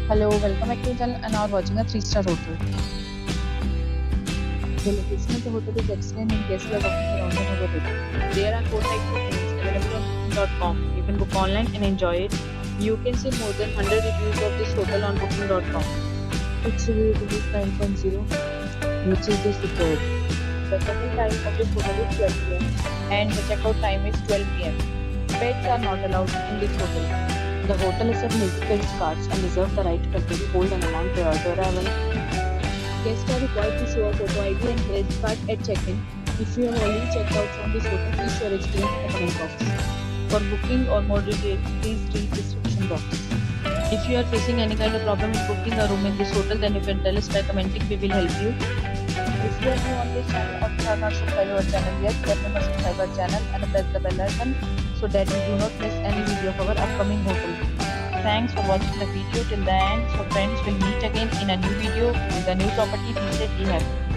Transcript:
Hello, welcome back to the channel and now watching a 3-star hotel. The location of the hotel is excellent and guests love walking around the neighborhood. There are 4 types of rooms available on booking.com. You can book online and enjoy it. You can see more than 100 reviews of this hotel on booking.com. Its review rating is 9.0, which is the superb. The check-in time of this hotel is 12 p.m. and the checkout time is 12 p.m. Pets are not allowed in this hotel. The hotel accepts major credit cards and reserves the right to temporarily hold an amount prior to arrival. Guests are required to show a photo ID and credit card at check-in. If you have already checked out from this hotel, please share your experience in the comment box. For booking or more details, please read the description box. If you are facing any kind of problem in booking a room in this hotel, then you can tell us by commenting. We will help you. If you are new on this channel or have not subscribed our channel yet, then you must subscribe our channel and press the bell icon so that you do not miss any video of our upcoming hotel. Thanks for watching the video till the end. So friends, will meet again in a new video with a new property. Be safe, be happy.